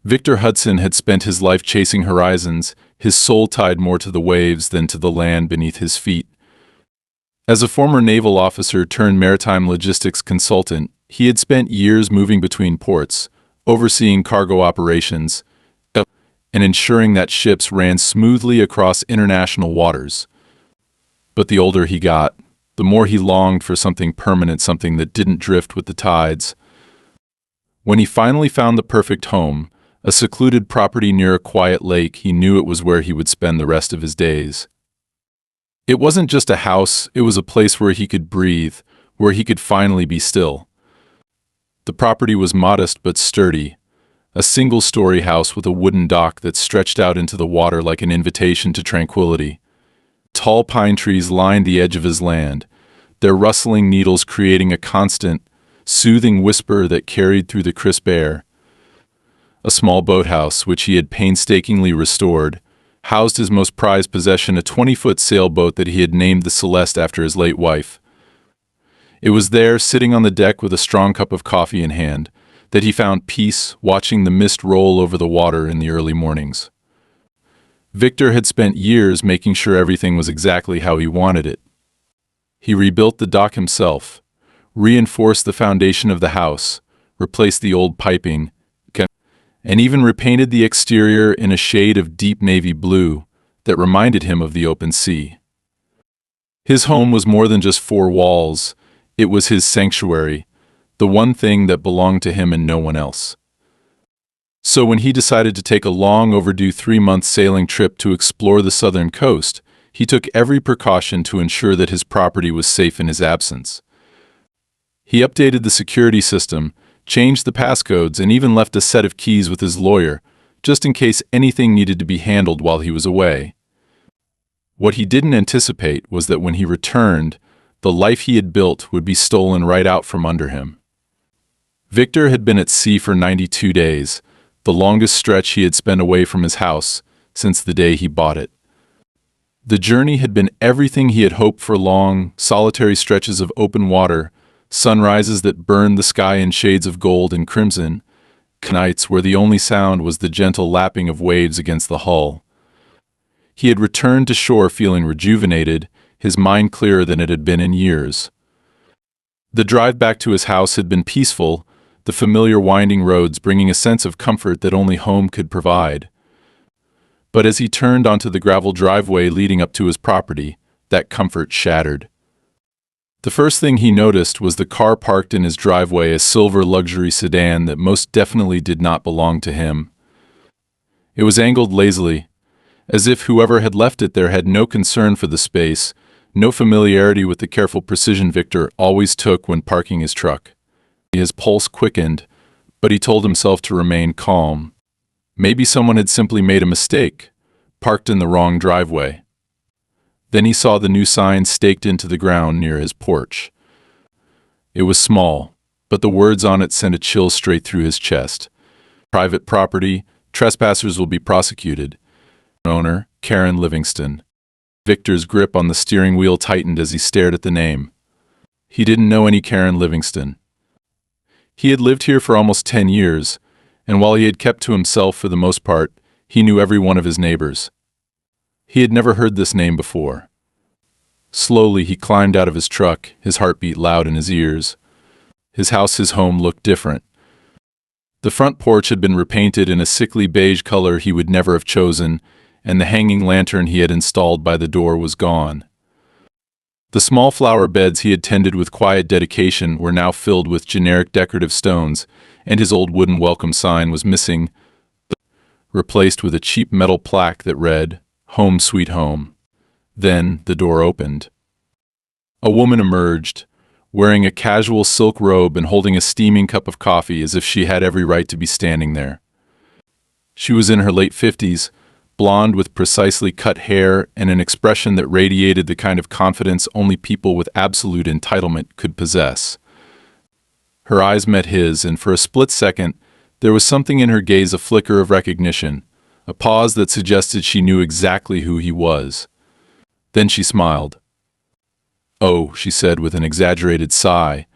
Victor Hudson had spent his life chasing horizons, his soul tied more to the waves than to the land beneath his feet. As a former naval officer turned maritime logistics consultant, he had spent years moving between ports, overseeing cargo operations, and ensuring that ships ran smoothly across international waters. But the older he got, the more he longed for something permanent, something that didn't drift with the tides. When he finally found the perfect home, a secluded property near a quiet lake, he knew it was where he would spend the rest of his days. It wasn't just a house, it was a place where he could breathe, where he could finally be still. The property was modest but sturdy, a single-story house with a wooden dock that stretched out into the water like an invitation to tranquility. Tall pine trees lined the edge of his land, their rustling needles creating a constant, soothing whisper that carried through the crisp air. A small boathouse, which he had painstakingly restored, housed his most prized possession, a 20-foot sailboat that he had named the Celeste after his late wife. It was there, sitting on the deck with a strong cup of coffee in hand, that he found peace, watching the mist roll over the water in the early mornings. Victor had spent years making sure everything was exactly how he wanted it. He rebuilt the dock himself, reinforced the foundation of the house, replaced the old piping, and even repainted the exterior in a shade of deep navy blue that reminded him of the open sea. His home was more than just four walls. It was his sanctuary, the one thing that belonged to him and no one else. So when he decided to take a long overdue 3-month sailing trip to explore the southern coast, he took every precaution to ensure that his property was safe in his absence. He updated the security system, changed the passcodes, and even left a set of keys with his lawyer, just in case anything needed to be handled while he was away. What he didn't anticipate was that when he returned, the life he had built would be stolen right out from under him. Victor had been at sea for 92 days, the longest stretch he had spent away from his house since the day he bought it. The journey had been everything he had hoped for: long, solitary stretches of open water, sunrises that burned the sky in shades of gold and crimson, nights where the only sound was the gentle lapping of waves against the hull. He had returned to shore feeling rejuvenated, his mind clearer than it had been in years. The drive back to his house had been peaceful, the familiar winding roads bringing a sense of comfort that only home could provide. But as he turned onto the gravel driveway leading up to his property, that comfort shattered. The first thing he noticed was the car parked in his driveway, a silver luxury sedan that most definitely did not belong to him. It was angled lazily, as if whoever had left it there had no concern for the space, no familiarity with the careful precision Victor always took when parking his truck. His pulse quickened, but he told himself to remain calm. Maybe someone had simply made a mistake, parked in the wrong driveway. Then he saw the new sign staked into the ground near his porch. It was small, but the words on it sent a chill straight through his chest. Private property, trespassers will be prosecuted. Owner, Karen Livingston. Victor's grip on the steering wheel tightened as he stared at the name. He didn't know any Karen Livingston. He had lived here for almost 10 years, and while he had kept to himself for the most part, he knew every one of his neighbors. He had never heard this name before. Slowly he climbed out of his truck, his heartbeat loud in his ears. His house, his home, looked different. The front porch had been repainted in a sickly beige color he would never have chosen, and the hanging lantern he had installed by the door was gone. The small flower beds he had tended with quiet dedication were now filled with generic decorative stones, and his old wooden welcome sign was missing, replaced with a cheap metal plaque that read, "Home Sweet Home." Then the door opened. A woman emerged, wearing a casual silk robe and holding a steaming cup of coffee as if she had every right to be standing there. She was in her late 50s, blonde with precisely cut hair and an expression that radiated the kind of confidence only people with absolute entitlement could possess. Her eyes met his, and for a split second, there was something in her gaze, a flicker of recognition, a pause that suggested she knew exactly who he was. Then she smiled. "Oh," she said with an exaggerated sigh,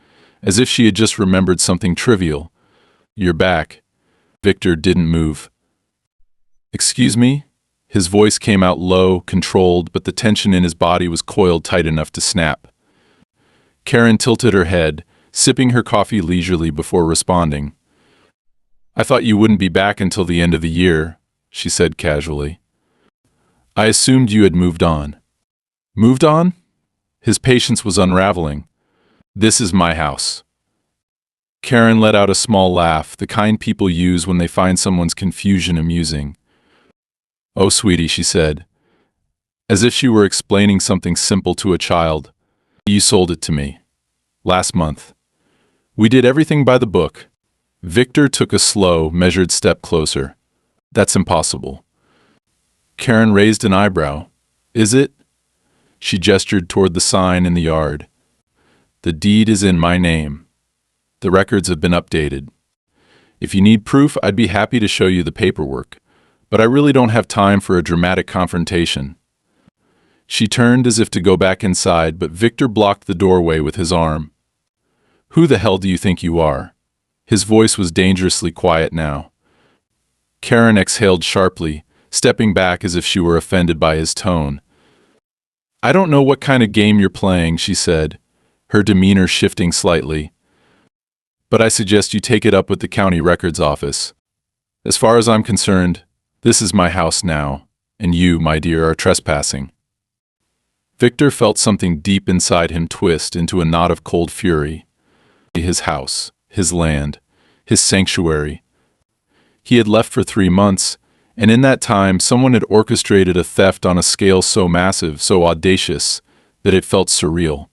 as if she had just remembered something trivial. "You're back. Victor didn't move. "Excuse me?" His voice came out low, controlled, but the tension in his body was coiled tight enough to snap. Karen tilted her head, sipping her coffee leisurely before responding. "I thought you wouldn't be back until the end of the year," she said casually. "I assumed you had moved on." "Moved on?" His patience was unraveling. "This is my house." Karen let out a small laugh, the kind people use when they find someone's confusion amusing. "Oh, sweetie," she said, as if she were explaining something simple to a child. "You sold it to me. Last month. We did everything by the book." Victor took a slow, measured step closer. "That's impossible." Karen raised an eyebrow. "Is it?" She gestured toward the sign in the yard. "The deed is in my name. The records have been updated. If you need proof, I'd be happy to show you the paperwork, but I really don't have time for a dramatic confrontation." She turned as if to go back inside, but Victor blocked the doorway with his arm. "Who the hell do you think you are?" His voice was dangerously quiet now. Karen exhaled sharply, stepping back as if she were offended by his tone. "I don't know what kind of game you're playing," she said, her demeanor shifting slightly. "But I suggest you take it up with the county records office. As far as I'm concerned, this is my house now, and you, my dear, are trespassing." Victor felt something deep inside him twist into a knot of cold fury. His house, his land, his sanctuary. He had left for 3 months, and in that time someone had orchestrated a theft on a scale so massive, so audacious, that it felt surreal.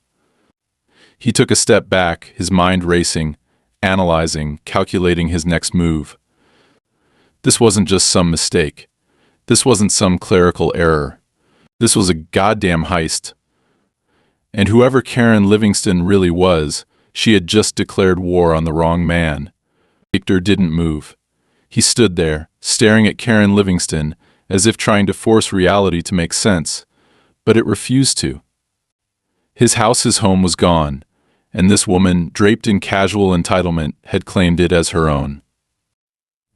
He took a step back, his mind racing, analyzing, calculating his next move. This wasn't just some mistake. This wasn't some clerical error. This was a goddamn heist. And whoever Karen Livingston really was, she had just declared war on the wrong man. Victor didn't move. He stood there, staring at Karen Livingston, as if trying to force reality to make sense, but it refused to. His house, his home was gone, and this woman, draped in casual entitlement, had claimed it as her own.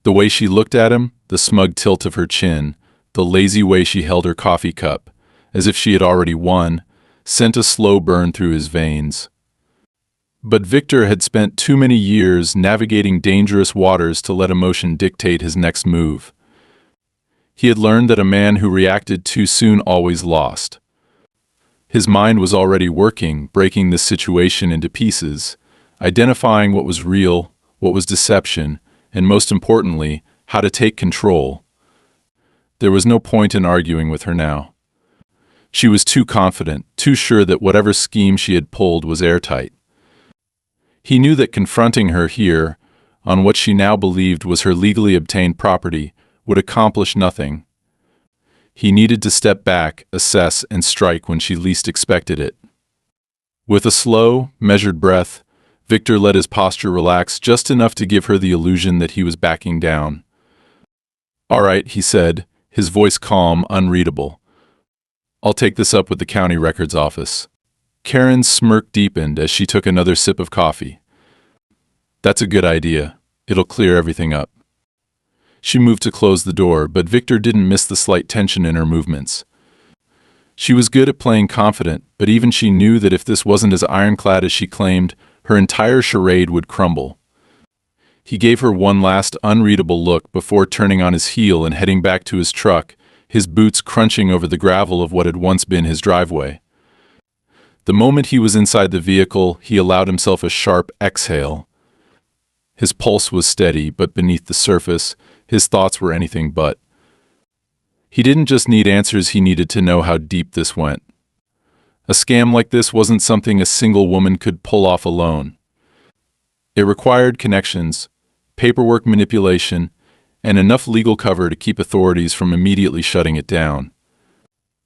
The way she looked at him, the smug tilt of her chin, the lazy way she held her coffee cup, as if she had already won, sent a slow burn through his veins. But Victor had spent too many years navigating dangerous waters to let emotion dictate his next move. He had learned that a man who reacted too soon always lost. His mind was already working, breaking this situation into pieces, identifying what was real, what was deception, and most importantly, how to take control. There was no point in arguing with her now. She was too confident, too sure that whatever scheme she had pulled was airtight. He knew that confronting her here, on what she now believed was her legally obtained property, would accomplish nothing. He needed to step back, assess, and strike when she least expected it. With a slow, measured breath, Victor let his posture relax just enough to give her the illusion that he was backing down. "All right," he said, his voice calm, unreadable. "I'll take this up with the county records office." Karen's smirk deepened as she took another sip of coffee. "That's a good idea. It'll clear everything up." She moved to close the door, but Victor didn't miss the slight tension in her movements. She was good at playing confident, but even she knew that if this wasn't as ironclad as she claimed, her entire charade would crumble. He gave her one last unreadable look before turning on his heel and heading back to his truck, his boots crunching over the gravel of what had once been his driveway. The moment he was inside the vehicle, he allowed himself a sharp exhale. His pulse was steady, but beneath the surface, his thoughts were anything but. He didn't just need answers, he needed to know how deep this went. A scam like this wasn't something a single woman could pull off alone. It required connections, paperwork manipulation, and enough legal cover to keep authorities from immediately shutting it down.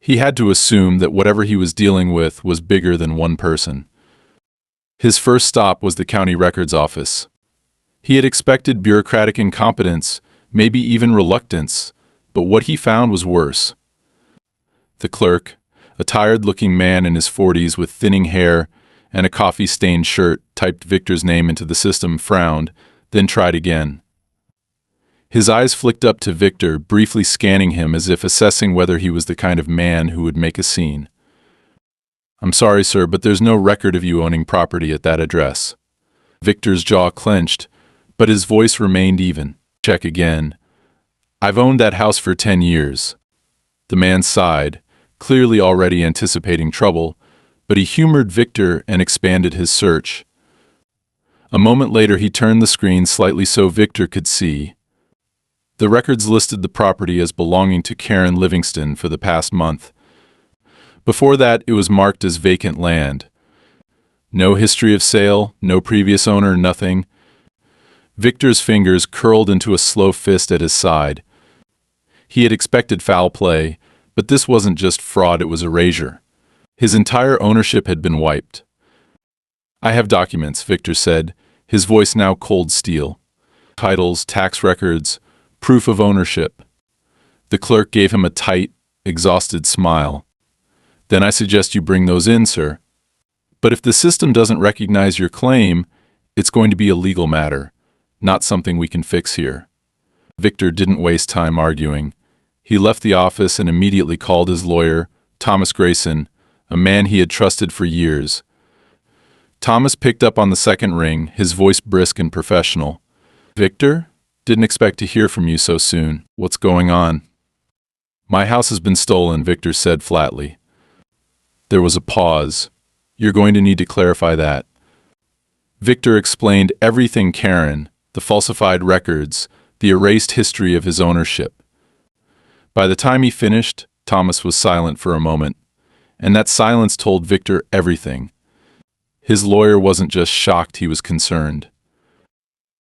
He had to assume that whatever he was dealing with was bigger than one person. His first stop was the county records office. He had expected bureaucratic incompetence, maybe even reluctance, but what he found was worse. The clerk, a tired-looking man in his 40s with thinning hair and a coffee-stained shirt, typed Victor's name into the system, frowned, then tried again. His eyes flicked up to Victor, briefly scanning him as if assessing whether he was the kind of man who would make a scene. "I'm sorry, sir, but there's no record of you owning property at that address." Victor's jaw clenched, but his voice remained even. "Check again. I've owned that house for 10 years. The man sighed, clearly already anticipating trouble, but he humored Victor and expanded his search. A moment later he turned the screen slightly so Victor could see. The records listed the property as belonging to Karen Livingston for the past month. Before that, it was marked as vacant land. No history of sale, no previous owner, nothing. Victor's fingers curled into a slow fist at his side. He had expected foul play, but this wasn't just fraud, it was erasure. His entire ownership had been wiped. "I have documents," Victor said, his voice now cold steel. "Titles, tax records, proof of ownership." The clerk gave him a tight, exhausted smile. "Then I suggest you bring those in, sir. But if the system doesn't recognize your claim, it's going to be a legal matter, not something we can fix here." Victor didn't waste time arguing. He left the office and immediately called his lawyer, Thomas Grayson, a man he had trusted for years. Thomas picked up on the second ring, his voice brisk and professional. "Victor? Didn't expect to hear from you so soon. What's going on?" "My house has been stolen," Victor said flatly. There was a pause. "You're going to need to clarify that." Victor explained everything: Karen, the falsified records, the erased history of his ownership. By the time he finished, Thomas was silent for a moment, and that silence told Victor everything. His lawyer wasn't just shocked, he was concerned.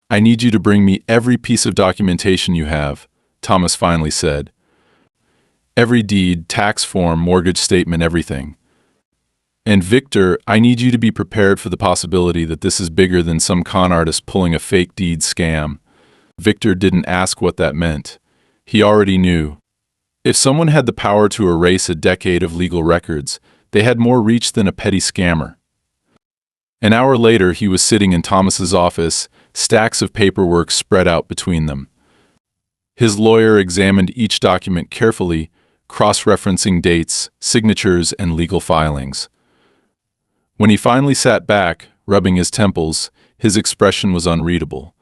"I need you to bring me every piece of documentation you have," Thomas finally said. "Every deed, tax form, mortgage statement, everything. And Victor, I need you to be prepared for the possibility that this is bigger than some con artist pulling a fake deed scam." Victor didn't ask what that meant. He already knew. If someone had the power to erase a decade of legal records, they had more reach than a petty scammer. An hour later, he was sitting in Thomas's office, stacks of paperwork spread out between them. His lawyer examined each document carefully, cross-referencing dates, signatures, and legal filings. When he finally sat back, rubbing his temples, his expression was unreadable.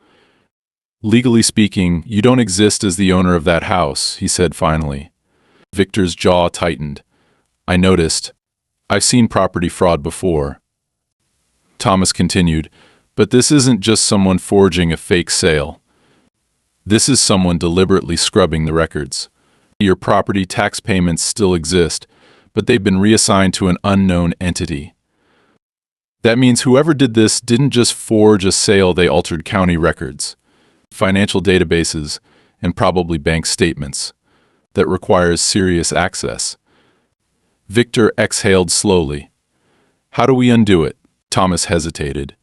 "Legally speaking, you don't exist as the owner of that house," he said finally. Victor's jaw tightened. "I noticed. I've seen property fraud before." Thomas continued, "But this isn't just someone forging a fake sale. This is someone deliberately scrubbing the records. Your property tax payments still exist, but they've been reassigned to an unknown entity. That means whoever did this didn't just forge a sale, they altered county records, financial databases, and probably bank statements. That requires serious access." Victor exhaled slowly. "How do we undo it?" Thomas hesitated.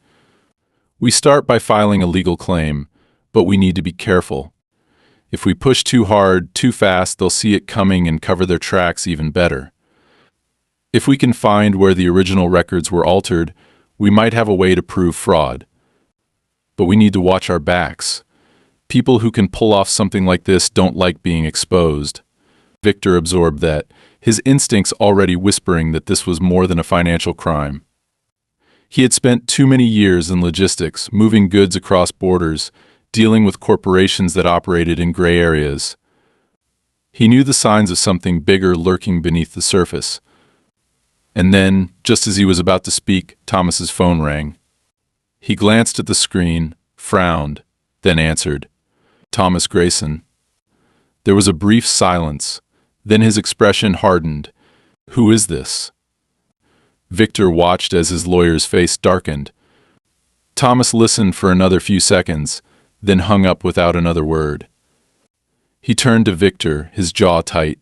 "We start by filing a legal claim, but we need to be careful. If we push too hard, too fast, they'll see it coming and cover their tracks even better. If we can find where the original records were altered, we might have a way to prove fraud. But we need to watch our backs. People who can pull off something like this don't like being exposed." Victor absorbed that, his instincts already whispering that this was more than a financial crime. He had spent too many years in logistics, moving goods across borders, dealing with corporations that operated in gray areas. He knew the signs of something bigger lurking beneath the surface. And then, just as he was about to speak, Thomas's phone rang. He glanced at the screen, frowned, then answered. "Thomas Grayson." There was a brief silence, then his expression hardened. "Who is this?" Victor watched as his lawyer's face darkened. Thomas listened for another few seconds, then hung up without another word. He turned to Victor, his jaw tight.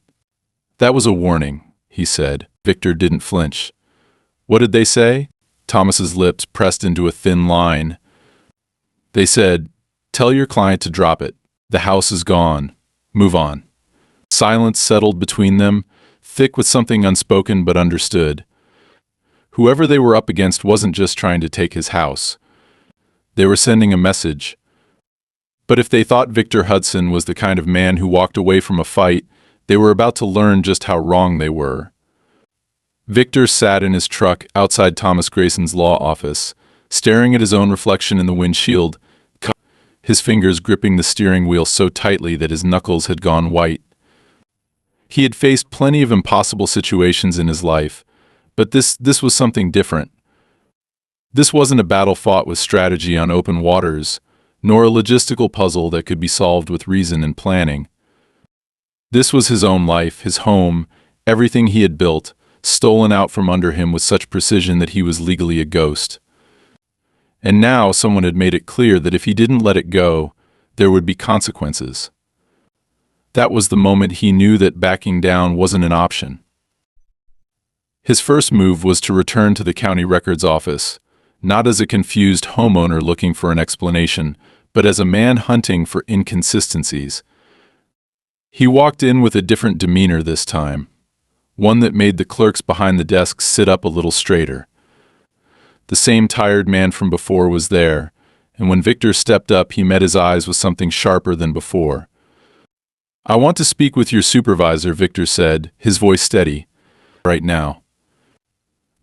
"That was a warning," he said. Victor didn't flinch. "What did they say?" Thomas's lips pressed into a thin line. "They said, tell your client to drop it. The house is gone. Move on." Silence settled between them, thick with something unspoken but understood. Whoever they were up against wasn't just trying to take his house. They were sending a message. But if they thought Victor Hudson was the kind of man who walked away from a fight, they were about to learn just how wrong they were. Victor sat in his truck outside Thomas Grayson's law office, staring at his own reflection in the windshield, his fingers gripping the steering wheel so tightly that his knuckles had gone white. He had faced plenty of impossible situations in his life, but this was something different. This wasn't a battle fought with strategy on open waters, nor a logistical puzzle that could be solved with reason and planning. This was his own life, his home, everything he had built, stolen out from under him with such precision that he was legally a ghost. And now someone had made it clear that if he didn't let it go, there would be consequences. That was the moment he knew that backing down wasn't an option. His first move was to return to the county records office, not as a confused homeowner looking for an explanation, but as a man hunting for inconsistencies. He walked in with a different demeanor this time, one that made the clerks behind the desk sit up a little straighter. The same tired man from before was there, and when Victor stepped up, he met his eyes with something sharper than before. "I want to speak with your supervisor," Victor said, his voice steady. "Right now."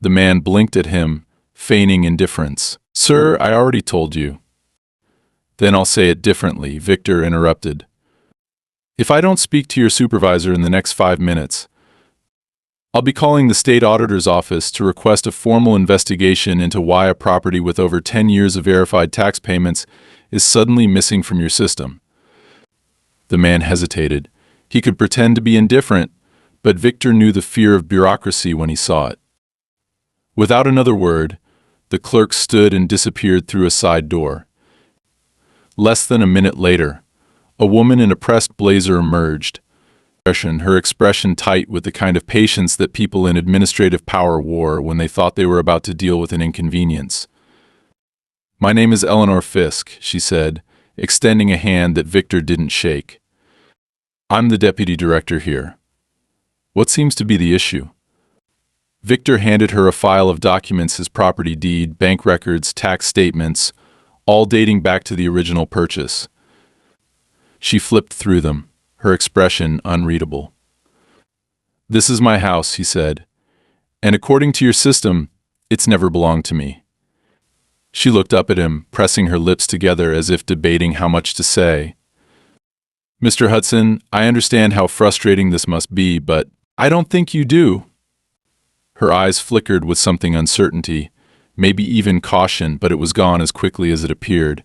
The man blinked at him, feigning indifference. "Sir, I already told you." "Then I'll say it differently," Victor interrupted. "If I don't speak to your supervisor in the next 5 minutes, I'll be calling the state auditor's office to request a formal investigation into why a property with over 10 years of verified tax payments is suddenly missing from your system." The man hesitated. He could pretend to be indifferent, but Victor knew the fear of bureaucracy when he saw it. Without another word, the clerk stood and disappeared through a side door. Less than a minute later, a woman in a pressed blazer emerged, her expression tight with the kind of patience that people in administrative power wore when they thought they were about to deal with an inconvenience. "My name is Eleanor Fisk," she said, extending a hand that Victor didn't shake. "I'm the deputy director here. What seems to be the issue?" Victor handed her a file of documents: his property deed, bank records, tax statements, all dating back to the original purchase. She flipped through them, her expression unreadable. "This is my house," he said, "and according to your system, it's never belonged to me." She looked up at him, pressing her lips together as if debating how much to say. "Mr. Hudson, I understand how frustrating this must be, but I don't think you do." Her eyes flickered with something uncertainty, maybe even caution, but it was gone as quickly as it appeared.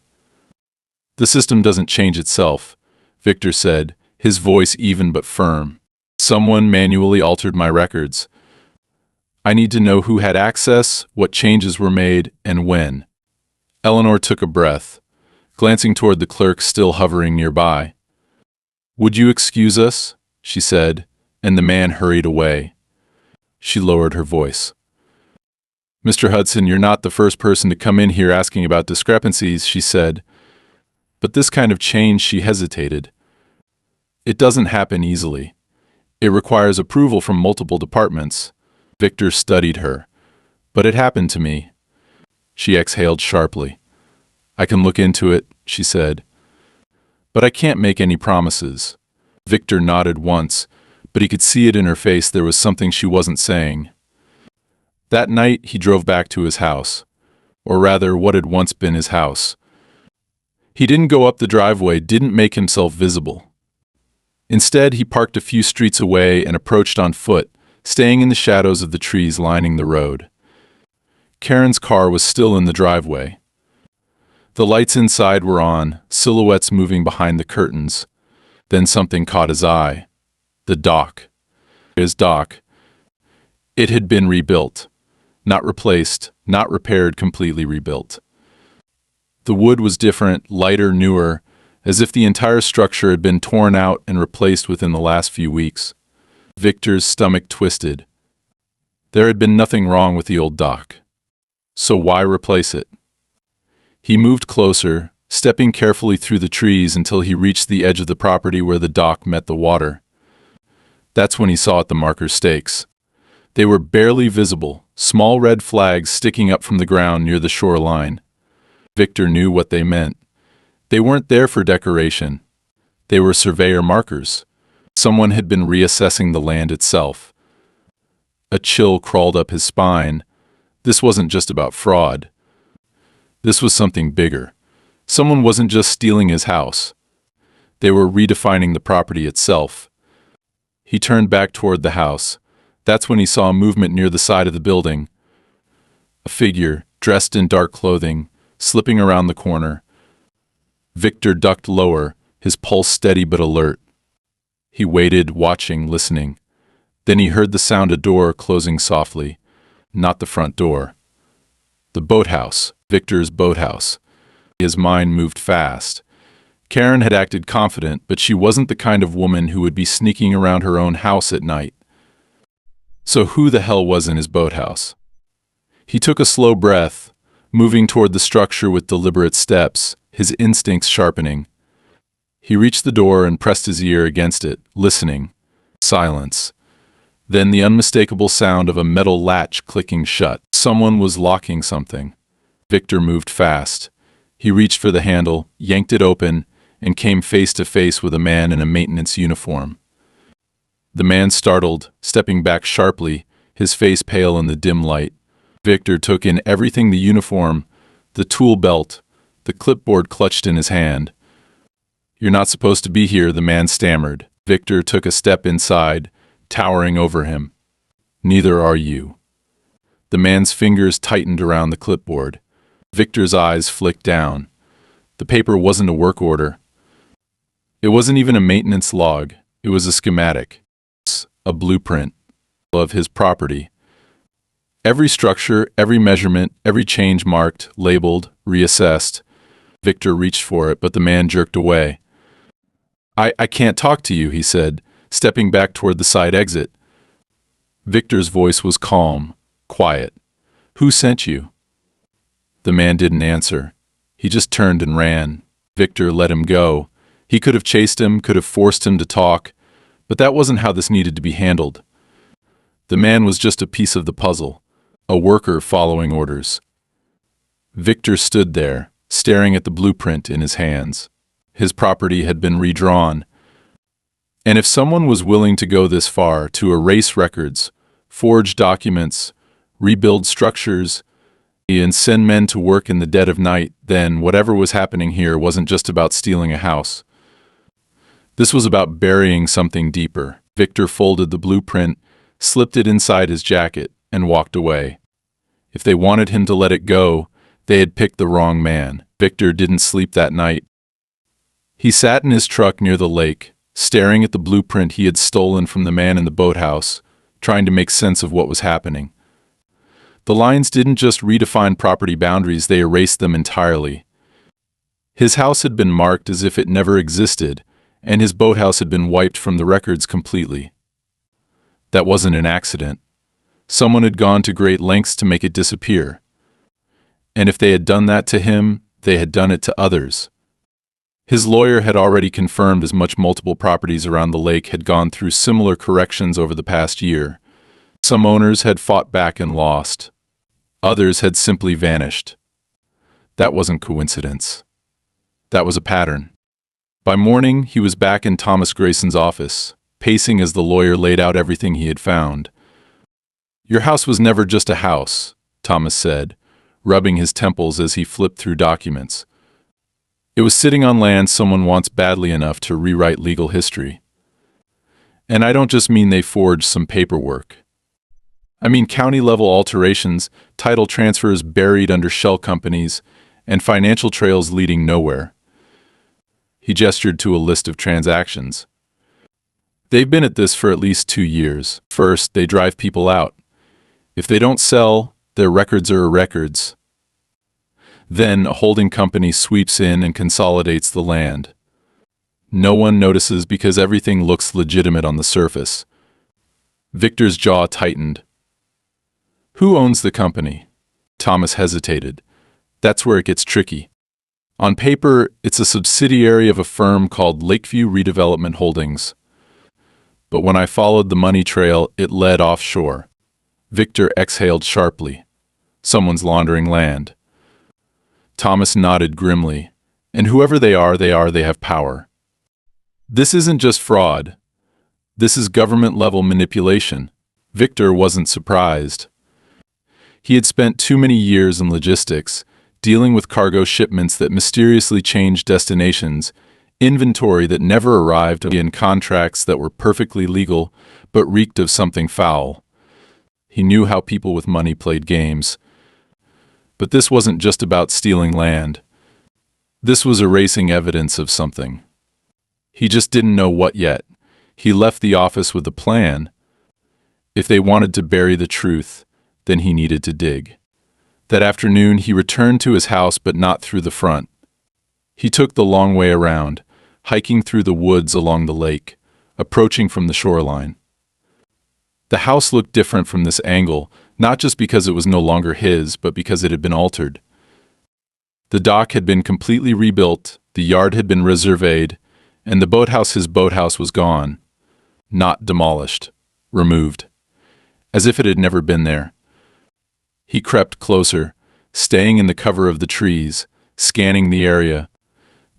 "The system doesn't change itself," Victor said, his voice even but firm. "Someone manually altered my records. I need to know who had access, what changes were made, and when." Eleanor took a breath, glancing toward the clerk still hovering nearby. "Would you excuse us?" she said, and the man hurried away. She lowered her voice. "Mr. Hudson, you're not the first person to come in here asking about discrepancies," she said. But this kind of change, she hesitated. "It doesn't happen easily. It requires approval from multiple departments." Victor studied her. "But it happened to me." She exhaled sharply. "I can look into it," she said. "But I can't make any promises." Victor nodded once, but he could see it in her face there was something she wasn't saying. That night he drove back to his house, or rather what had once been his house. He didn't go up the driveway, didn't make himself visible. Instead, he parked a few streets away and approached on foot, staying in the shadows of the trees lining the road. Karen's car was still in the driveway. The lights inside were on, silhouettes moving behind the curtains. Then something caught his eye. The dock. His dock. It had been rebuilt. Not replaced, not repaired, completely rebuilt. The wood was different, lighter, newer, as if the entire structure had been torn out and replaced within the last few weeks. Victor's stomach twisted. There had been nothing wrong with the old dock. So why replace it? He moved closer, stepping carefully through the trees until he reached the edge of the property where the dock met the water. That's when he saw the marker stakes. They were barely visible, small red flags sticking up from the ground near the shoreline. Victor knew what they meant. They weren't there for decoration. They were surveyor markers. Someone had been reassessing the land itself. A chill crawled up his spine. This wasn't just about fraud. This was something bigger. Someone wasn't just stealing his house. They were redefining the property itself. He turned back toward the house. That's when he saw movement near the side of the building. A figure, dressed in dark clothing, slipping around the corner. Victor ducked lower, his pulse steady but alert. He waited, watching, listening. Then he heard the sound of a door closing softly. Not the front door. The boathouse, Victor's boathouse. His mind moved fast. Karen had acted confident, but she wasn't the kind of woman who would be sneaking around her own house at night. So who the hell was in his boathouse? He took a slow breath, moving toward the structure with deliberate steps, his instincts sharpening. He reached the door and pressed his ear against it, listening. Silence. Then the unmistakable sound of a metal latch clicking shut. Someone was locking something. Victor moved fast. He reached for the handle, yanked it open, and came face to face with a man in a maintenance uniform. The man startled, stepping back sharply, his face pale in the dim light. Victor took in everything: the uniform, the tool belt, the clipboard clutched in his hand. "You're not supposed to be here," the man stammered. Victor took a step inside, towering over him. "Neither are you." The man's fingers tightened around the clipboard. Victor's eyes flicked down. The paper wasn't a work order. It wasn't even a maintenance log. It was a schematic, a blueprint of his property. Every structure, every measurement, every change marked, labeled, reassessed. Victor reached for it, but the man jerked away. I can't talk to you," he said, stepping back toward the side exit. Victor's voice was calm, quiet. "Who sent you?" The man didn't answer. He just turned and ran. Victor let him go. He could have chased him, could have forced him to talk, but that wasn't how this needed to be handled. The man was just a piece of the puzzle, a worker following orders. Victor stood there, staring at the blueprint in his hands. His property had been redrawn. And if someone was willing to go this far, to erase records, forge documents, rebuild structures, and send men to work in the dead of night, then whatever was happening here wasn't just about stealing a house. This was about burying something deeper. Victor folded the blueprint, slipped it inside his jacket, and walked away. If they wanted him to let it go, they had picked the wrong man. Victor didn't sleep that night. He sat in his truck near the lake, staring at the blueprint he had stolen from the man in the boathouse, trying to make sense of what was happening. The lines didn't just redefine property boundaries, they erased them entirely. His house had been marked as if it never existed, and his boathouse had been wiped from the records completely. That wasn't an accident. Someone had gone to great lengths to make it disappear. And if they had done that to him, they had done it to others. His lawyer had already confirmed as much. Multiple properties around the lake had gone through similar corrections over the past year. Some owners had fought back and lost. Others had simply vanished. That wasn't coincidence. That was a pattern. By morning, he was back in Thomas Grayson's office, pacing as the lawyer laid out everything he had found. "Your house was never just a house," Thomas said, rubbing his temples as he flipped through documents. "It was sitting on land someone wants badly enough to rewrite legal history. And I don't just mean they forged some paperwork. I mean county-level alterations, title transfers buried under shell companies, and financial trails leading nowhere." He gestured to a list of transactions. "They've been at this for at least 2 years. First, they drive people out. If they don't sell, their records are records. Then a holding company sweeps in and consolidates the land. No one notices because everything looks legitimate on the surface." Victor's jaw tightened. "Who owns the company?" Thomas hesitated. "That's where it gets tricky. On paper, it's a subsidiary of a firm called Lakeview Redevelopment Holdings. But when I followed the money trail, it led offshore." Victor exhaled sharply. "Someone's laundering land." Thomas nodded grimly. And whoever they have power. This isn't just fraud. This is government-level manipulation. Victor wasn't surprised. He had spent too many years in logistics, dealing with cargo shipments that mysteriously changed destinations, inventory that never arrived, and contracts that were perfectly legal but reeked of something foul. He knew how people with money played games. But this wasn't just about stealing land. This was erasing evidence of something. He just didn't know what yet. He left the office with a plan. If they wanted to bury the truth, then he needed to dig. That afternoon, he returned to his house, but not through the front. He took the long way around, hiking through the woods along the lake, approaching from the shoreline. The house looked different from this angle, not just because it was no longer his, but because it had been altered. The dock had been completely rebuilt, the yard had been resurveyed, and the boathouse, his boathouse, was gone. Not demolished, removed, as if it had never been there. He crept closer, staying in the cover of the trees, scanning the area.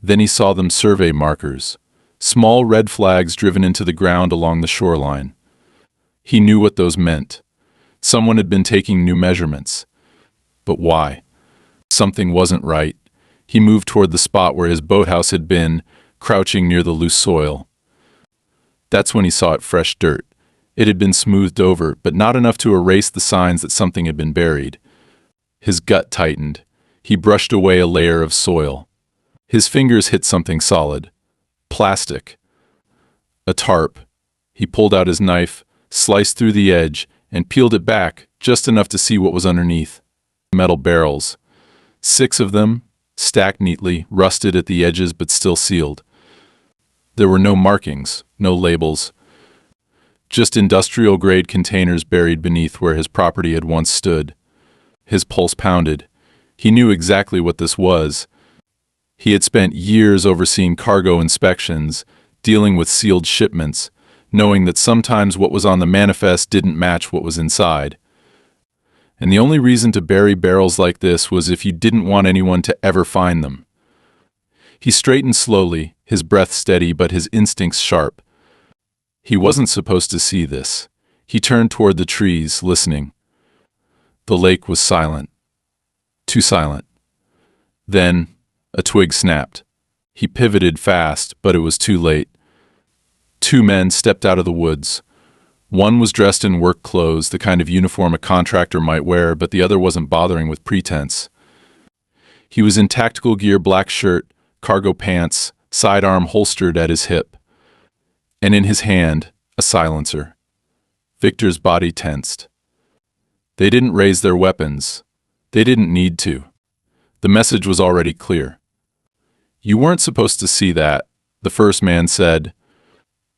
Then he saw them survey markers, small red flags driven into the ground along the shoreline. He knew what those meant. Someone had been taking new measurements. But why? Something wasn't right. He moved toward the spot where his boathouse had been, crouching near the loose soil. That's when he saw it: fresh dirt. It had been smoothed over, but not enough to erase the signs that something had been buried. His gut tightened. He brushed away a layer of soil. His fingers hit something solid. Plastic. A tarp. He pulled out his knife, sliced through the edge, and peeled it back, just enough to see what was underneath. Metal barrels. 6 of them, stacked neatly, rusted at the edges but still sealed. There were no markings, no labels. Just industrial-grade containers buried beneath where his property had once stood. His pulse pounded. He knew exactly what this was. He had spent years overseeing cargo inspections, dealing with sealed shipments, knowing that sometimes what was on the manifest didn't match what was inside. And the only reason to bury barrels like this was if you didn't want anyone to ever find them. He straightened slowly, his breath steady but his instincts sharp. He wasn't supposed to see this. He turned toward the trees, listening. The lake was silent. Too silent. Then, a twig snapped. He pivoted fast, but it was too late. 2 men stepped out of the woods. One was dressed in work clothes, the kind of uniform a contractor might wear, but the other wasn't bothering with pretense. He was in tactical gear, black shirt, cargo pants, sidearm holstered at his hip. And in his hand, a silencer. Victor's body tensed. They didn't raise their weapons. They didn't need to. The message was already clear. "You weren't supposed to see that," the first man said.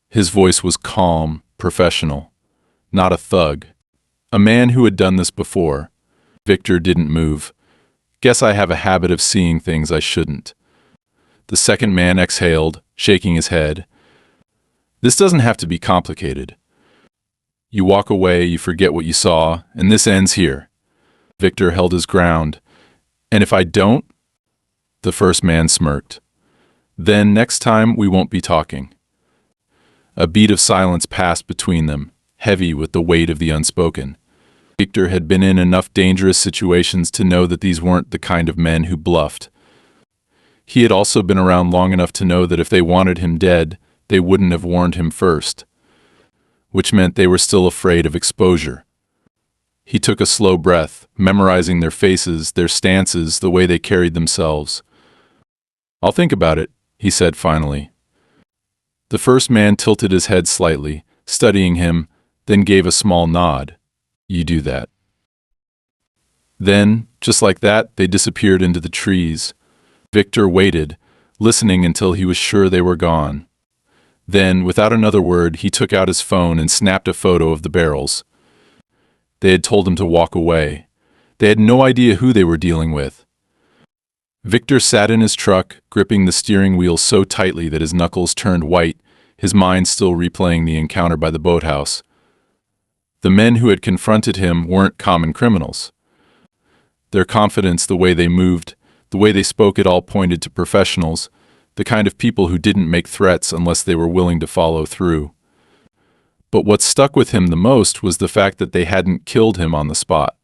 His voice was calm, professional. Not a thug. A man who had done this before. Victor didn't move. "Guess I have a habit of seeing things I shouldn't." The second man exhaled, shaking his head. "This doesn't have to be complicated. You walk away, you forget what you saw, and this ends here." Victor held his ground. "And if I don't?" The first man smirked. "Then next time we won't be talking." A beat of silence passed between them, heavy with the weight of the unspoken. Victor had been in enough dangerous situations to know that these weren't the kind of men who bluffed. He had also been around long enough to know that if they wanted him dead, they wouldn't have warned him first. Which meant they were still afraid of exposure. He took a slow breath, memorizing their faces, their stances, the way they carried themselves. "I'll think about it," he said finally. The first man tilted his head slightly, studying him, then gave a small nod. "You do that." Then, just like that, they disappeared into the trees. Victor waited, listening until he was sure they were gone. Then, without another word, he took out his phone and snapped a photo of the barrels. They had told him to walk away. They had no idea who they were dealing with. Victor sat in his truck, gripping the steering wheel so tightly that his knuckles turned white, his mind still replaying the encounter by the boathouse. The men who had confronted him weren't common criminals. Their confidence, the way they moved, The way they spoke it all pointed to professionals, the kind of people who didn't make threats unless they were willing to follow through. But what stuck with him the most was the fact that they hadn't killed him on the spot.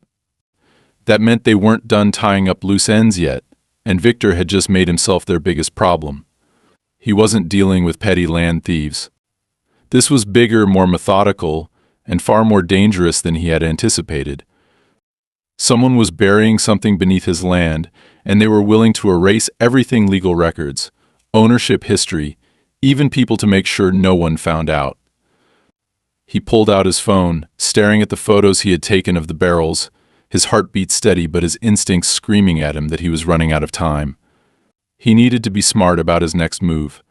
That meant they weren't done tying up loose ends yet, and Victor had just made himself their biggest problem. He wasn't dealing with petty land thieves. This was bigger, more methodical, and far more dangerous than he had anticipated. Someone was burying something beneath his land, and they were willing to erase everything: legal records, ownership history, even people to make sure no one found out. He pulled out his phone, staring at the photos he had taken of the barrels, his heartbeat steady but his instincts screaming at him that he was running out of time. He needed to be smart about his next move.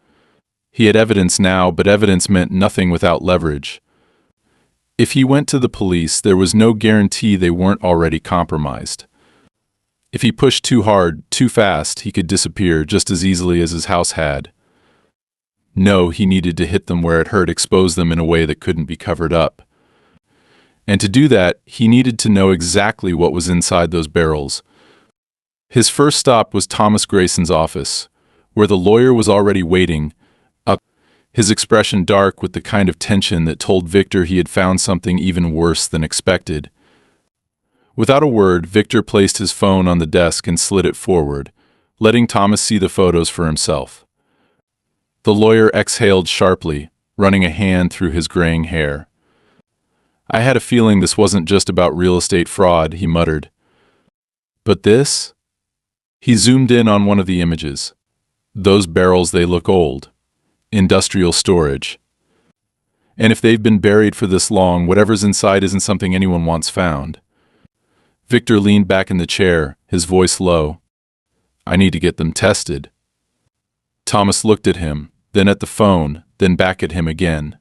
He had evidence now, but evidence meant nothing without leverage. If he went to the police, there was no guarantee they weren't already compromised. If he pushed too hard, too fast, he could disappear just as easily as his house had. No, he needed to hit them where it hurt, expose them in a way that couldn't be covered up. And to do that, he needed to know exactly what was inside those barrels. His first stop was Thomas Grayson's office, where the lawyer was already waiting, his expression dark with the kind of tension that told Victor he had found something even worse than expected. Without a word, Victor placed his phone on the desk and slid it forward, letting Thomas see the photos for himself. The lawyer exhaled sharply, running a hand through his graying hair. "I had a feeling this wasn't just about real estate fraud," he muttered. "But this?" He zoomed in on one of the images. "Those barrels, they look old. Industrial storage. And if they've been buried for this long, whatever's inside isn't something anyone wants found." Victor leaned back in the chair, his voice low. "I need to get them tested." Thomas looked at him, then at the phone, then back at him again.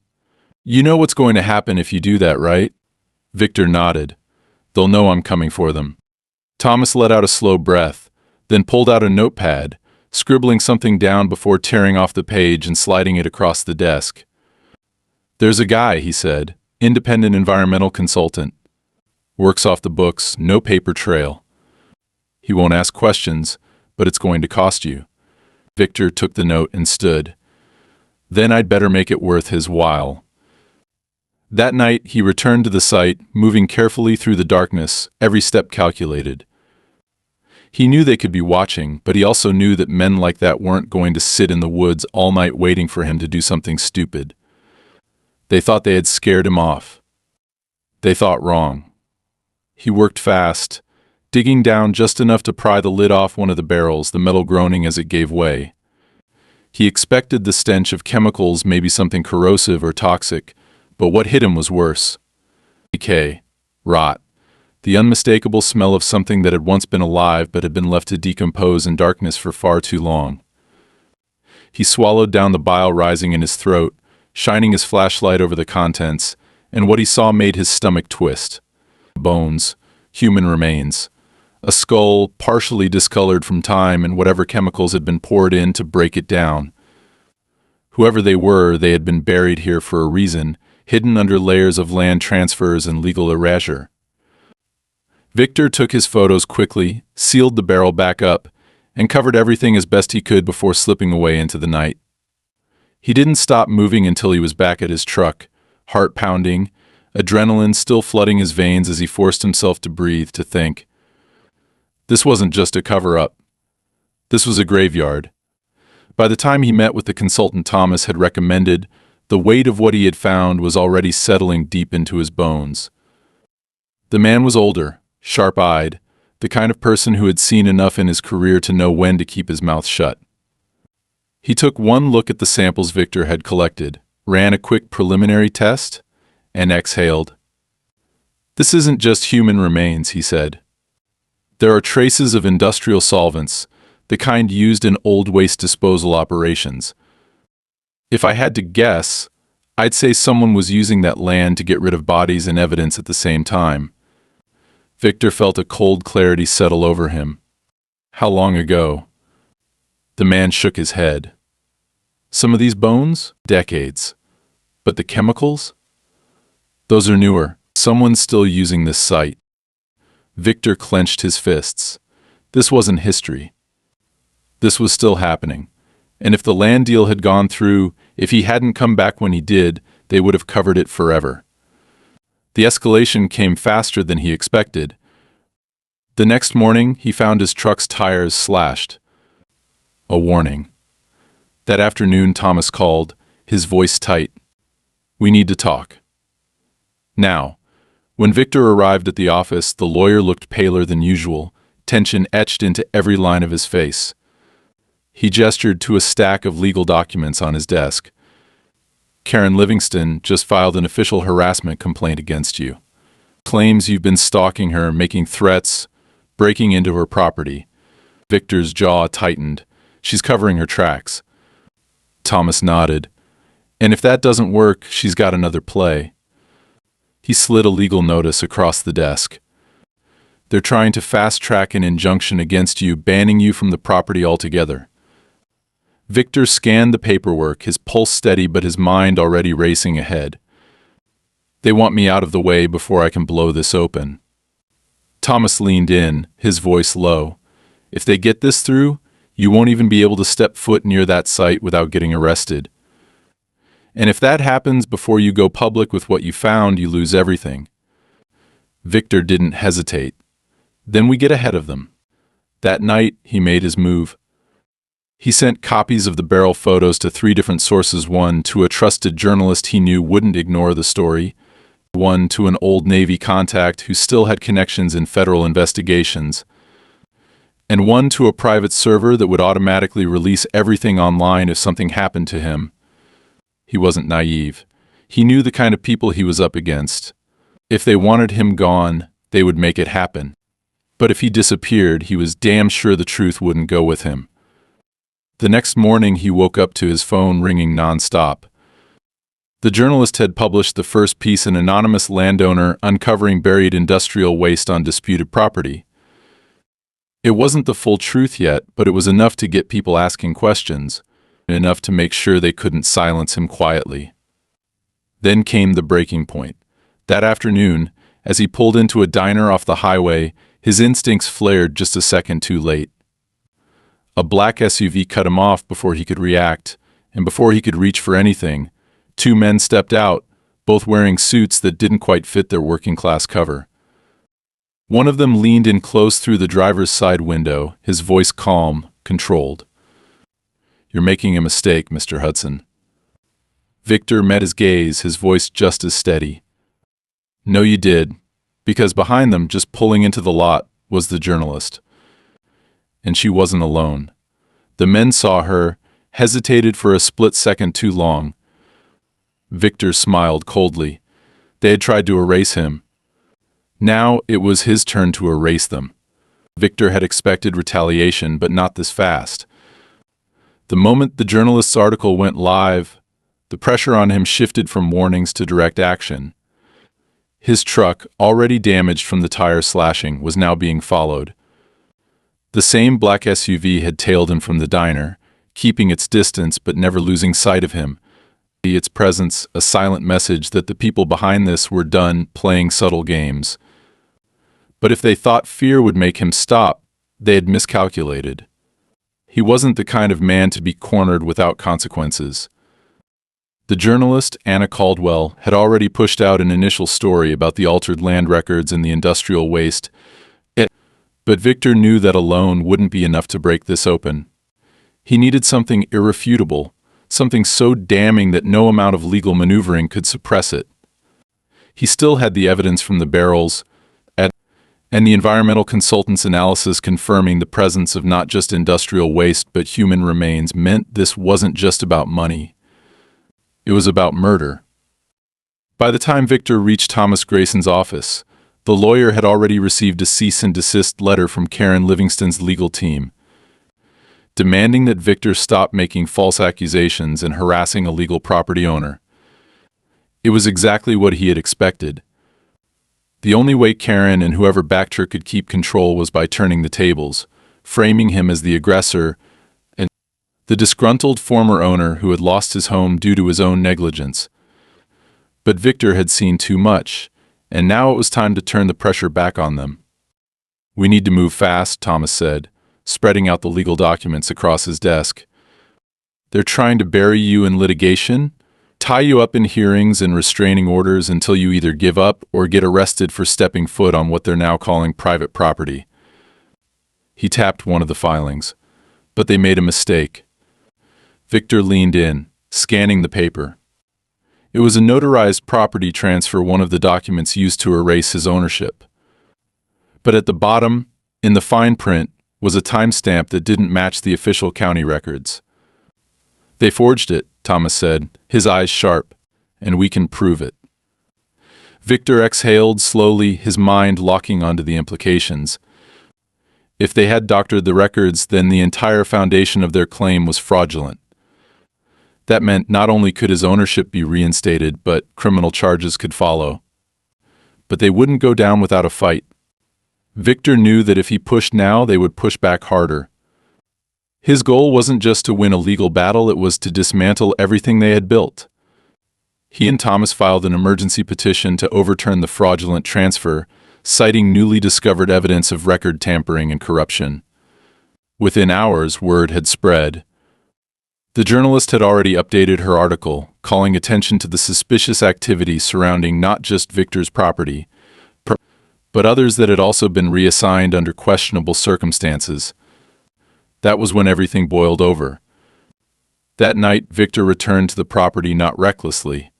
"You know what's going to happen if you do that, right?" Victor nodded. "They'll know I'm coming for them." Thomas let out a slow breath, then pulled out a notepad, scribbling something down before tearing off the page and sliding it across the desk. "There's a guy," he said, "independent environmental consultant. Works off the books, no paper trail. He won't ask questions, but it's going to cost you." Victor took the note and stood. "Then I'd better make it worth his while." That night, he returned to the site, moving carefully through the darkness, every step calculated. He knew they could be watching, but he also knew that men like that weren't going to sit in the woods all night waiting for him to do something stupid. They thought they had scared him off. They thought wrong. He worked fast, digging down just enough to pry the lid off one of the barrels, the metal groaning as it gave way. He expected the stench of chemicals, maybe something corrosive or toxic, but what hit him was worse. Decay, rot, the unmistakable smell of something that had once been alive but had been left to decompose in darkness for far too long. He swallowed down the bile rising in his throat, shining his flashlight over the contents, and what he saw made his stomach twist. Bones, human remains, a skull partially discolored from time and whatever chemicals had been poured in to break it down. Whoever they were, they had been buried here for a reason, hidden under layers of land transfers and legal erasure. Victor took his photos quickly, sealed the barrel back up, and covered everything as best he could before slipping away into the night. He didn't stop moving until he was back at his truck, heart pounding, adrenaline still flooding his veins as he forced himself to breathe, to think. This wasn't just a cover-up. This was a graveyard. By the time he met with the consultant Thomas had recommended, the weight of what he had found was already settling deep into his bones. The man was older, sharp-eyed, the kind of person who had seen enough in his career to know when to keep his mouth shut. He took one look at the samples Victor had collected, ran a quick preliminary test, and exhaled. "This isn't just human remains," he said. "There are traces of industrial solvents, the kind used in old waste disposal operations. If I had to guess, I'd say someone was using that land to get rid of bodies and evidence at the same time." Victor felt a cold clarity settle over him. "How long ago?" The man shook his head. "Some of these bones? Decades. But the chemicals? Those are newer. Someone's still using this site." Victor clenched his fists. This wasn't history. This was still happening. And if the land deal had gone through, if he hadn't come back when he did, they would have covered it forever. The escalation came faster than he expected. The next morning, he found his truck's tires slashed. A warning. That afternoon, Thomas called, his voice tight. "We need to talk." Now, when Victor arrived at the office, the lawyer looked paler than usual, tension etched into every line of his face. He gestured to a stack of legal documents on his desk. "Karen Livingston just filed an official harassment complaint against you. Claims you've been stalking her, making threats, breaking into her property." Victor's jaw tightened. "She's covering her tracks." Thomas nodded. "And if that doesn't work, she's got another play." He slid a legal notice across the desk. "They're trying to fast-track an injunction against you, banning you from the property altogether." Victor scanned the paperwork, his pulse steady but his mind already racing ahead. "They want me out of the way before I can blow this open." Thomas leaned in, his voice low. "If they get this through, you won't even be able to step foot near that site without getting arrested. And if that happens before you go public with what you found, you lose everything." Victor didn't hesitate. "Then we get ahead of them." That night, he made his move. He sent copies of the barrel photos to 3 different sources, one to a trusted journalist he knew wouldn't ignore the story, one to an old Navy contact who still had connections in federal investigations, and one to a private server that would automatically release everything online if something happened to him. He wasn't naive. He knew the kind of people he was up against. If they wanted him gone, they would make it happen. But if he disappeared, he was damn sure the truth wouldn't go with him. The next morning, he woke up to his phone ringing nonstop. The journalist had published the first piece, an anonymous landowner uncovering buried industrial waste on disputed property. It wasn't the full truth yet, but it was enough to get people asking questions, enough to make sure they couldn't silence him quietly. Then came the breaking point. That afternoon, as he pulled into a diner off the highway, his instincts flared just a second too late. A black SUV cut him off before he could react, and before he could reach for anything, 2 men stepped out, both wearing suits that didn't quite fit their working-class cover. One of them leaned in close through the driver's side window, his voice calm, controlled. "You're making a mistake, Mr. Hudson." Victor met his gaze, his voice just as steady. "No, you did," because behind them, just pulling into the lot, was the journalist. And she wasn't alone. The men saw her, hesitated for a split second too long. Victor smiled coldly. They had tried to erase him. Now it was his turn to erase them. Victor had expected retaliation, but not this fast. The moment the journalist's article went live, the pressure on him shifted from warnings to direct action. His truck, already damaged from the tire slashing, was now being followed. The same black SUV had tailed him from the diner, keeping its distance but never losing sight of him. Its presence, a silent message that the people behind this were done playing subtle games. But if they thought fear would make him stop, they had miscalculated. He wasn't the kind of man to be cornered without consequences. The journalist, Anna Caldwell, had already pushed out an initial story about the altered land records and the industrial waste. But Victor knew that alone wouldn't be enough to break this open. He needed something irrefutable, something so damning that no amount of legal maneuvering could suppress it. He still had the evidence from the barrels, and the environmental consultant's analysis confirming the presence of not just industrial waste but human remains meant this wasn't just about money. It was about murder. By the time Victor reached Thomas Grayson's office, the lawyer had already received a cease and desist letter from Karen Livingston's legal team, demanding that Victor stop making false accusations and harassing a legal property owner. It was exactly what he had expected. The only way Karen and whoever backed her could keep control was by turning the tables, framing him as the aggressor and the disgruntled former owner who had lost his home due to his own negligence. But Victor had seen too much, and now it was time to turn the pressure back on them. "We need to move fast," Thomas said. spreading out the legal documents across his desk. "They're trying to bury you in litigation, tie you up in hearings and restraining orders until you either give up or get arrested for stepping foot on what they're now calling private property." He tapped one of the filings, but they made a mistake. Victor leaned in, scanning the paper. It was a notarized property transfer, one of the documents used to erase his ownership. But at the bottom, in the fine print, was a timestamp that didn't match the official county records. "They forged it," Thomas said, his eyes sharp, "and we can prove it." Victor exhaled slowly, his mind locking onto the implications. If they had doctored the records, then the entire foundation of their claim was fraudulent. That meant not only could his ownership be reinstated, but criminal charges could follow. But they wouldn't go down without a fight. Victor knew that if he pushed now, they would push back harder. His goal wasn't just to win a legal battle, it was to dismantle everything they had built. He and Thomas filed an emergency petition to overturn the fraudulent transfer, citing newly discovered evidence of record tampering and corruption. Within hours, word had spread. The journalist had already updated her article, calling attention to the suspicious activity surrounding not just Victor's property, but others that had also been reassigned under questionable circumstances. That was when everything boiled over. That night, Victor returned to the property not recklessly,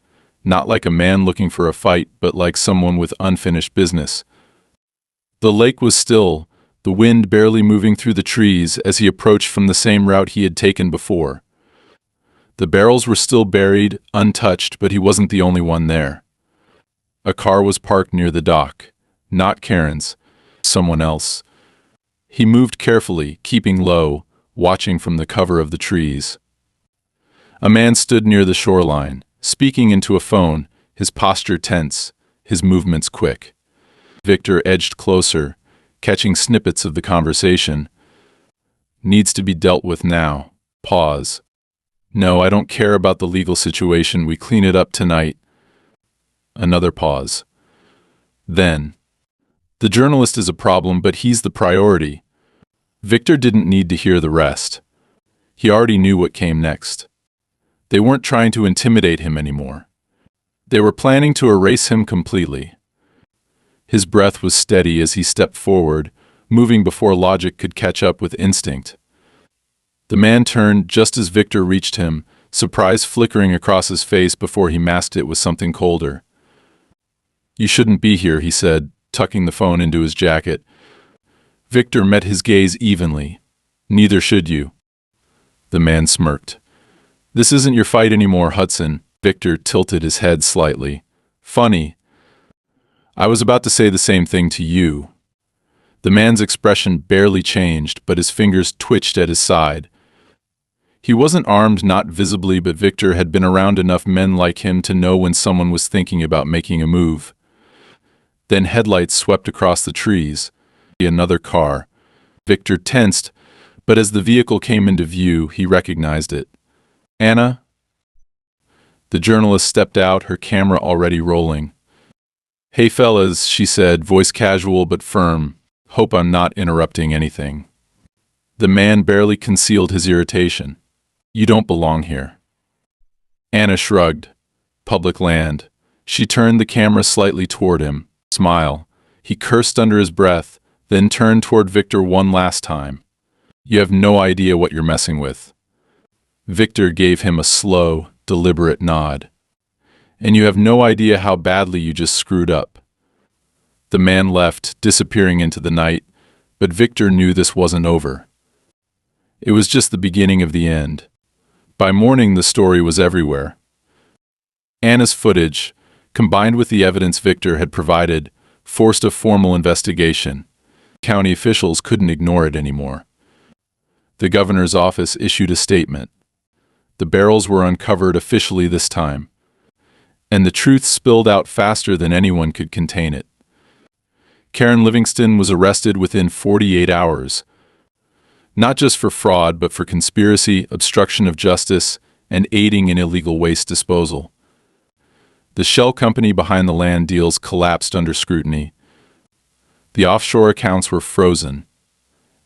not like a man looking for a fight, but like someone with unfinished business. The lake was still, the wind barely moving through the trees as he approached from the same route he had taken before. The barrels were still buried, untouched, but he wasn't the only one there. A car was parked near the dock, not Karen's, someone else. He moved carefully, keeping low, watching from the cover of the trees. A man stood near the shoreline, speaking into a phone, his posture tense, his movements quick. Victor edged closer, catching snippets of the conversation. "Needs to be dealt with now." Pause. "No, I don't care about the legal situation. We clean it up tonight." Another pause. Then, "The journalist is a problem, but he's the priority." Victor didn't need to hear the rest. He already knew what came next. They weren't trying to intimidate him anymore. They were planning to erase him completely. His breath was steady as he stepped forward, moving before logic could catch up with instinct. The man turned just as Victor reached him, surprise flickering across his face before he masked it with something colder. "You shouldn't be here," he said, tucking the phone into his jacket. Victor met his gaze evenly. "Neither should you." The man smirked. "This isn't your fight anymore, Hudson." Victor tilted his head slightly. "Funny. I was about to say the same thing to you." The man's expression barely changed, but his fingers twitched at his side. He wasn't armed, not visibly, but Victor had been around enough men like him to know when someone was thinking about making a move. Then headlights swept across the trees. Another car. Victor tensed, but as the vehicle came into view, he recognized it. "Anna?" The journalist stepped out, her camera already rolling. "Hey fellas," she said, voice casual but firm. "Hope I'm not interrupting anything." The man barely concealed his irritation. "You don't belong here." Anna shrugged. "Public land." She turned the camera slightly toward him. Smile. He cursed under his breath, then turned toward Victor one last time. "You have no idea what you're messing with." Victor gave him a slow, deliberate nod. "And you have no idea how badly you just screwed up." The man left, disappearing into the night, but Victor knew this wasn't over. It was just the beginning of the end. By morning, the story was everywhere. Anna's footage, combined with the evidence Victor had provided, forced a formal investigation. County officials couldn't ignore it anymore. The governor's office issued a statement. The barrels were uncovered officially this time, and the truth spilled out faster than anyone could contain it. Karen Livingston was arrested within 48 hours, not just for fraud, but for conspiracy, obstruction of justice, and aiding in illegal waste disposal. The shell company behind the land deals collapsed under scrutiny. The offshore accounts were frozen,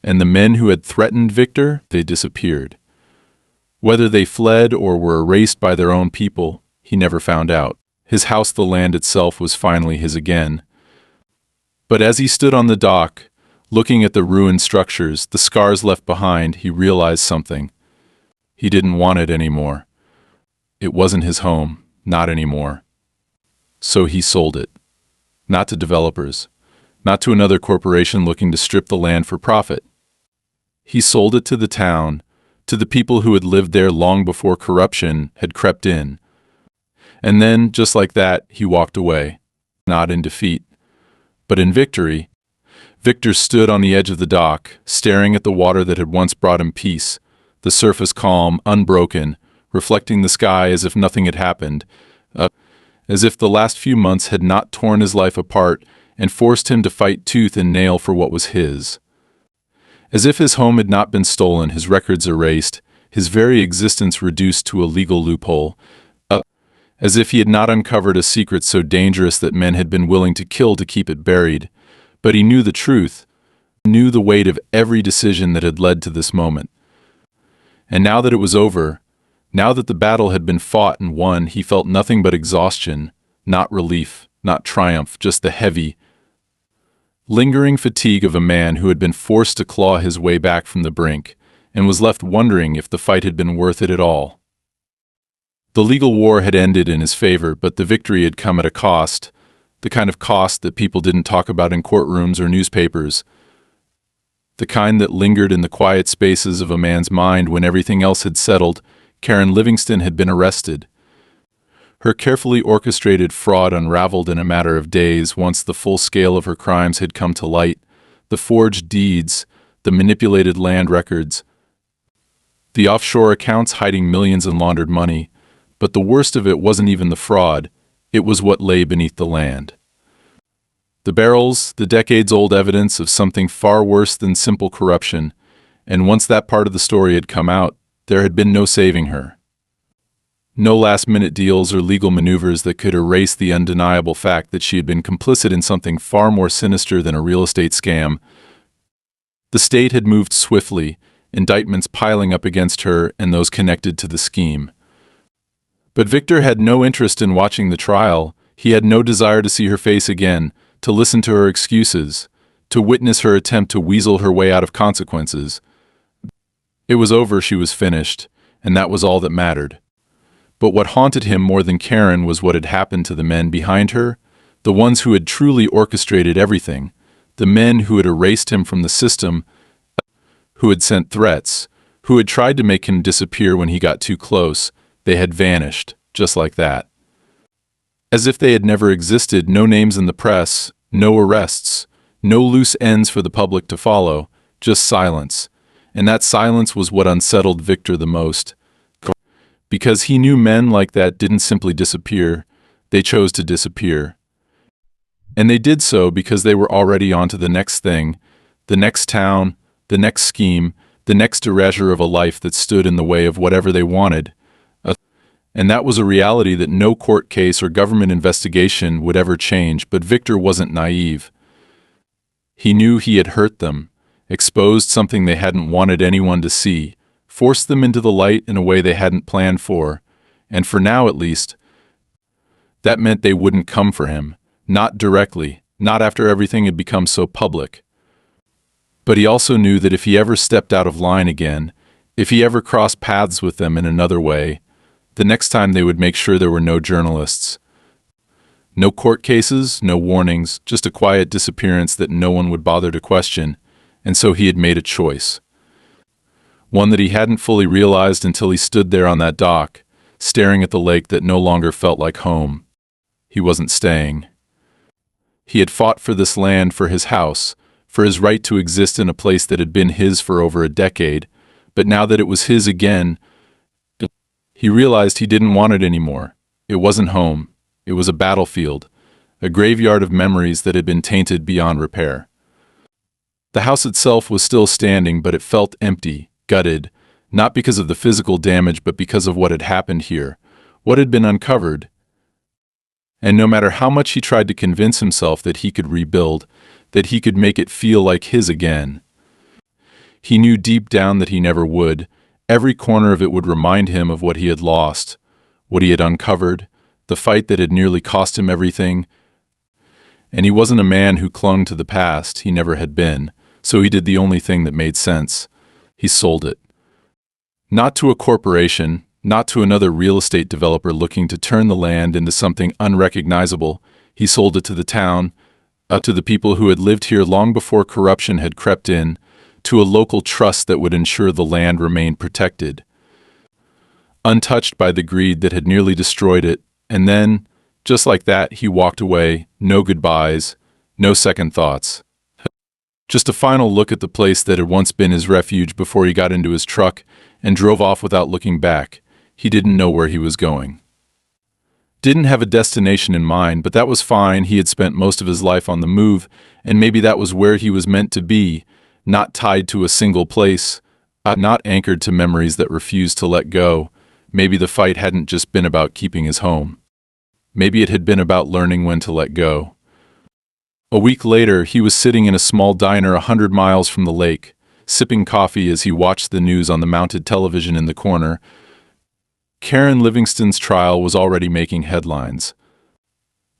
And the men who had threatened Victor, they disappeared. Whether they fled or were erased by their own people, he never found out. His house, the land itself, was finally his again. But as he stood on the dock, looking at the ruined structures, the scars left behind, he realized something. He didn't want it anymore. It wasn't his home, not anymore. So he sold it. Not to developers, not to another corporation looking to strip the land for profit. He sold it to the town, to the people who had lived there long before corruption had crept in. And then, just like that, he walked away, not in defeat, but in victory. Victor stood on the edge of the dock, staring at the water that had once brought him peace, the surface calm, unbroken, reflecting the sky as if nothing had happened, as if the last few months had not torn his life apart and forced him to fight tooth and nail for what was his. As if his home had not been stolen, his records erased, his very existence reduced to a legal loophole, as if he had not uncovered a secret so dangerous that men had been willing to kill to keep it buried. But he knew the truth, knew the weight of every decision that had led to this moment. And now that it was over, now that the battle had been fought and won, he felt nothing but exhaustion, not relief, not triumph, just the heavy, lingering fatigue of a man who had been forced to claw his way back from the brink, and was left wondering if the fight had been worth it at all. The legal war had ended in his favor, but the victory had come at a cost, the kind of cost that people didn't talk about in courtrooms or newspapers, the kind that lingered in the quiet spaces of a man's mind when everything else had settled. Karen Livingston had been arrested. Her carefully orchestrated fraud unraveled in a matter of days once the full scale of her crimes had come to light, the forged deeds, the manipulated land records, the offshore accounts hiding millions in laundered money. But the worst of it wasn't even the fraud, it was what lay beneath the land. The barrels, the decades-old evidence of something far worse than simple corruption, and once that part of the story had come out, there had been no saving her. No last-minute deals or legal maneuvers that could erase the undeniable fact that she had been complicit in something far more sinister than a real estate scam. The state had moved swiftly, indictments piling up against her and those connected to the scheme. But Victor had no interest in watching the trial. He had no desire to see her face again, to listen to her excuses, to witness her attempt to weasel her way out of consequences. It was over, she was finished, and that was all that mattered. But what haunted him more than Karen was what had happened to the men behind her, the ones who had truly orchestrated everything, the men who had erased him from the system, who had sent threats, who had tried to make him disappear when he got too close. They had vanished, just like that. As if they had never existed, no names in the press, no arrests, no loose ends for the public to follow, just silence. And that silence was what unsettled Victor the most. Because he knew men like that didn't simply disappear, they chose to disappear. And they did so because they were already on to the next thing, the next town, the next scheme, the next erasure of a life that stood in the way of whatever they wanted. And that was a reality that no court case or government investigation would ever change, but Victor wasn't naive. He knew he had hurt them, exposed something they hadn't wanted anyone to see, forced them into the light in a way they hadn't planned for, and for now at least, that meant they wouldn't come for him, not directly, not after everything had become so public. But he also knew that if he ever stepped out of line again, if he ever crossed paths with them in another way, the next time they would make sure there were no journalists. No court cases, no warnings, just a quiet disappearance that no one would bother to question, and so he had made a choice. One that he hadn't fully realized until he stood there on that dock, staring at the lake that no longer felt like home. He wasn't staying. He had fought for this land, for his house, for his right to exist in a place that had been his for over a decade, but now that it was his again, he realized he didn't want it anymore. It wasn't home. It was a battlefield, a graveyard of memories that had been tainted beyond repair. The house itself was still standing, but it felt empty, gutted, not because of the physical damage, but because of what had happened here, what had been uncovered. And no matter how much he tried to convince himself that he could rebuild, that he could make it feel like his again, He knew deep down that he never would. Every corner of it would remind him of what he had lost, what he had uncovered, the fight that had nearly cost him everything. And he wasn't a man who clung to the past. He never had been. So he did the only thing that made sense. He sold it. Not to a corporation, not to another real estate developer looking to turn the land into something unrecognizable. He sold it to the town, to the people who had lived here long before corruption had crept in, to a local trust that would ensure the land remained protected, untouched by the greed that had nearly destroyed it. And then, just like that, he walked away, no goodbyes, no second thoughts. Just a final look at the place that had once been his refuge before he got into his truck and drove off without looking back. He didn't know where he was going. Didn't have a destination in mind, but that was fine. He had spent most of his life on the move, and maybe that was where he was meant to be, not tied to a single place, not anchored to memories that refused to let go. Maybe the fight hadn't just been about keeping his home. Maybe it had been about learning when to let go. A week later, he was sitting in a small diner 100 miles from the lake, sipping coffee as he watched the news on the mounted television in the corner. Karen Livingston's trial was already making headlines.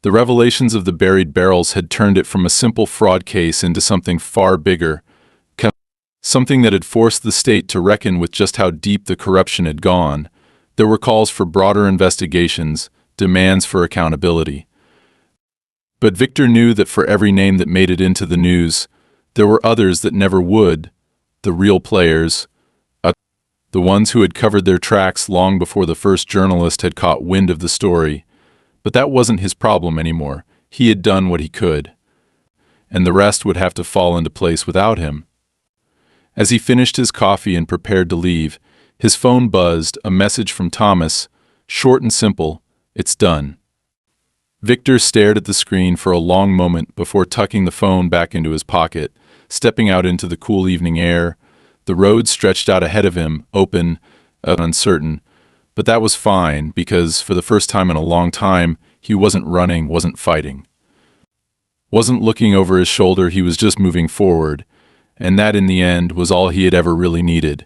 The revelations of the buried barrels had turned it from a simple fraud case into something far bigger, something that had forced the state to reckon with just how deep the corruption had gone. There were calls for broader investigations, demands for accountability. But Victor knew that for every name that made it into the news, there were others that never would, the real players, the ones who had covered their tracks long before the first journalist had caught wind of the story. But that wasn't his problem anymore. He had done what he could, and the rest would have to fall into place without him. As he finished his coffee and prepared to leave, his phone buzzed, a message from Thomas, short and simple, "It's done." Victor stared at the screen for a long moment before tucking the phone back into his pocket, stepping out into the cool evening air. The road stretched out ahead of him, open, uncertain, but that was fine because, for the first time in a long time, he wasn't running, wasn't fighting. Wasn't looking over his shoulder, he was just moving forward, and that in the end was all he had ever really needed.